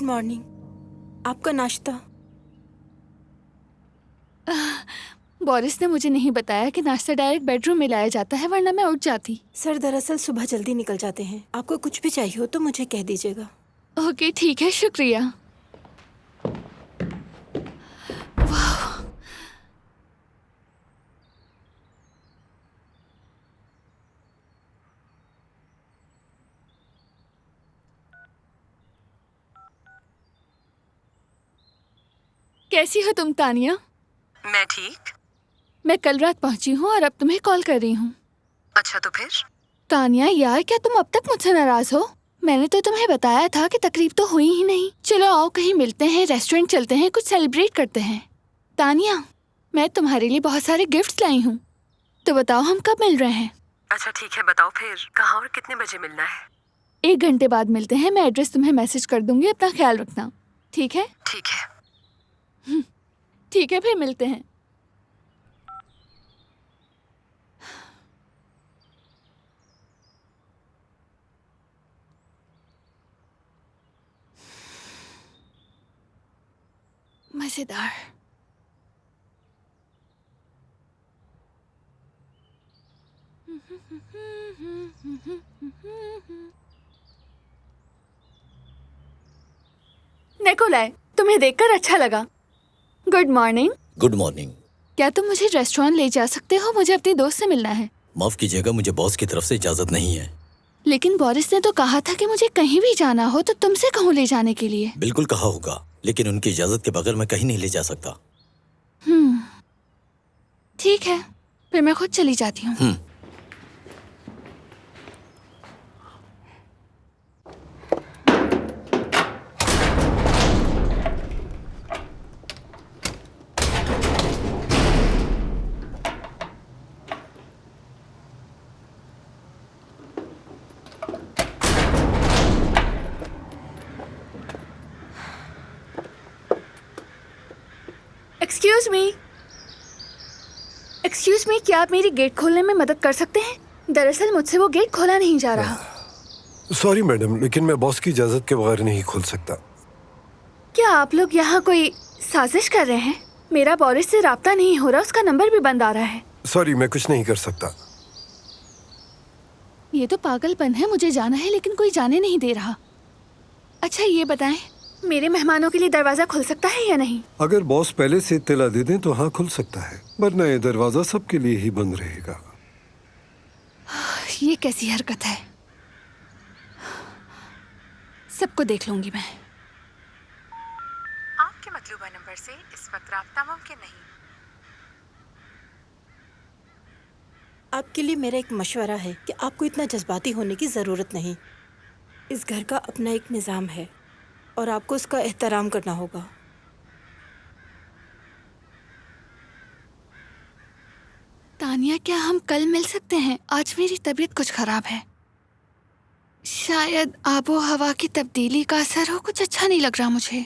Morning. आपका नाश्ता? Boris ने मुझे नहीं बताया कि नाश्ता डायरेक्ट बेडरूम में लाया जाता है, वरना मैं उठ जाती। सर दरअसल सुबह जल्दी निकल जाते हैं। आपको कुछ भी चाहिए हो तो मुझे कह दीजिएगा। ओके ठीक है, शुक्रिया। वाह, कैसी हो तुम तानिया? मैं ठीक। मैं कल रात पहुंची हूँ और अब तुम्हें कॉल कर रही हूँ। अच्छा तो फिर? तानिया यार, क्या तुम अब तक मुझसे नाराज हो? मैंने तो तुम्हें बताया था कि तकरीब तो हुई ही नहीं। चलो आओ कहीं मिलते हैं, रेस्टोरेंट चलते हैं, कुछ सेलिब्रेट करते हैं। तानिया, मैं तुम्हारे लिए बहुत सारे गिफ्ट्स लाई हूँ, तो बताओ हम कब मिल रहे हैं? अच्छा ठीक है, बताओ फिर कहाँ और कितने बजे मिलना है? 1 घंटे बाद मिलते हैं। मैं एड्रेस तुम्हें मैसेज कर दूंगी, अपना ख्याल रखना, ठीक है? ठीक है। ठीक है, फिर मिलते हैं। मजेदार। निकोलाई, तुम्हें देखकर अच्छा लगा। Good morning. Good morning. क्या तुम मुझे रेस्टोरेंट ले जा सकते हो? मुझे अपनी दोस्त से मिलना है। माफ कीजिएगा, मुझे बॉस की तरफ से इजाजत नहीं है। लेकिन बोरिस ने तो कहा था कि मुझे कहीं भी जाना हो तो तुमसे कहूँ ले जाने के लिए। बिल्कुल कहा होगा, लेकिन उनकी इजाजत के बगैर मैं कहीं नहीं ले जा सकता। ठीक है, फिर मैं खुद चली जाती हूँ। एक्सक्यूज मी, क्या आप मेरी गेट खोलने में मदद कर सकते हैं? दरअसल मुझसे वो गेट खोला नहीं जा रहा। सॉरी मैडम, लेकिन मैं बॉस की इजाजत के बगैर नहीं खोल सकता। क्या आप लोग यहाँ कोई साजिश कर रहे हैं? मेरा बोरिस से राब्ता नहीं हो रहा, उसका नंबर भी बंद आ रहा है। सॉरी, मैं कुछ नहीं कर सकता। ये तो पागलपन है। मुझे जाना है लेकिन कोई जाने नहीं दे रहा। अच्छा ये बताएं, मेरे मेहमानों के लिए दरवाजा खुल सकता है या नहीं? अगर बॉस पहले से इत्तला दे दें तो हाँ, खुल सकता है, वरना ये दरवाजा सबके लिए ही बंद रहेगा। ये कैसी हरकत है? सबको देख लूंगी मैं। आपके मतलूबा नंबर से इस वक्त राब्ता मुमकिन नहीं। आपके लिए मेरा एक मशवरा है कि आपको इतना जज्बाती होने की ज़रूरत नहीं। इस घर का अपना एक निज़ाम है और आपको उसका एहतराम करना होगा। तानिया, क्या हम कल मिल सकते हैं? आज मेरी तबीयत कुछ खराब है। शायद आबो हवा की तब्दीली का असर हो। कुछ अच्छा नहीं लग रहा मुझे।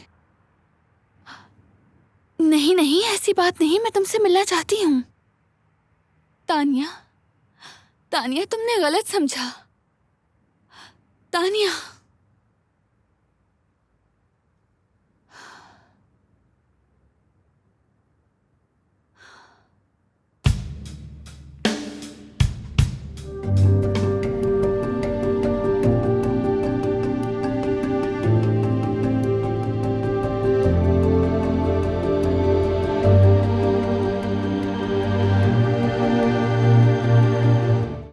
नहीं नहीं, ऐसी बात नहीं, मैं तुमसे मिलना चाहती हूँ। तानिया, तानिया तुमने गलत समझा। तानिया।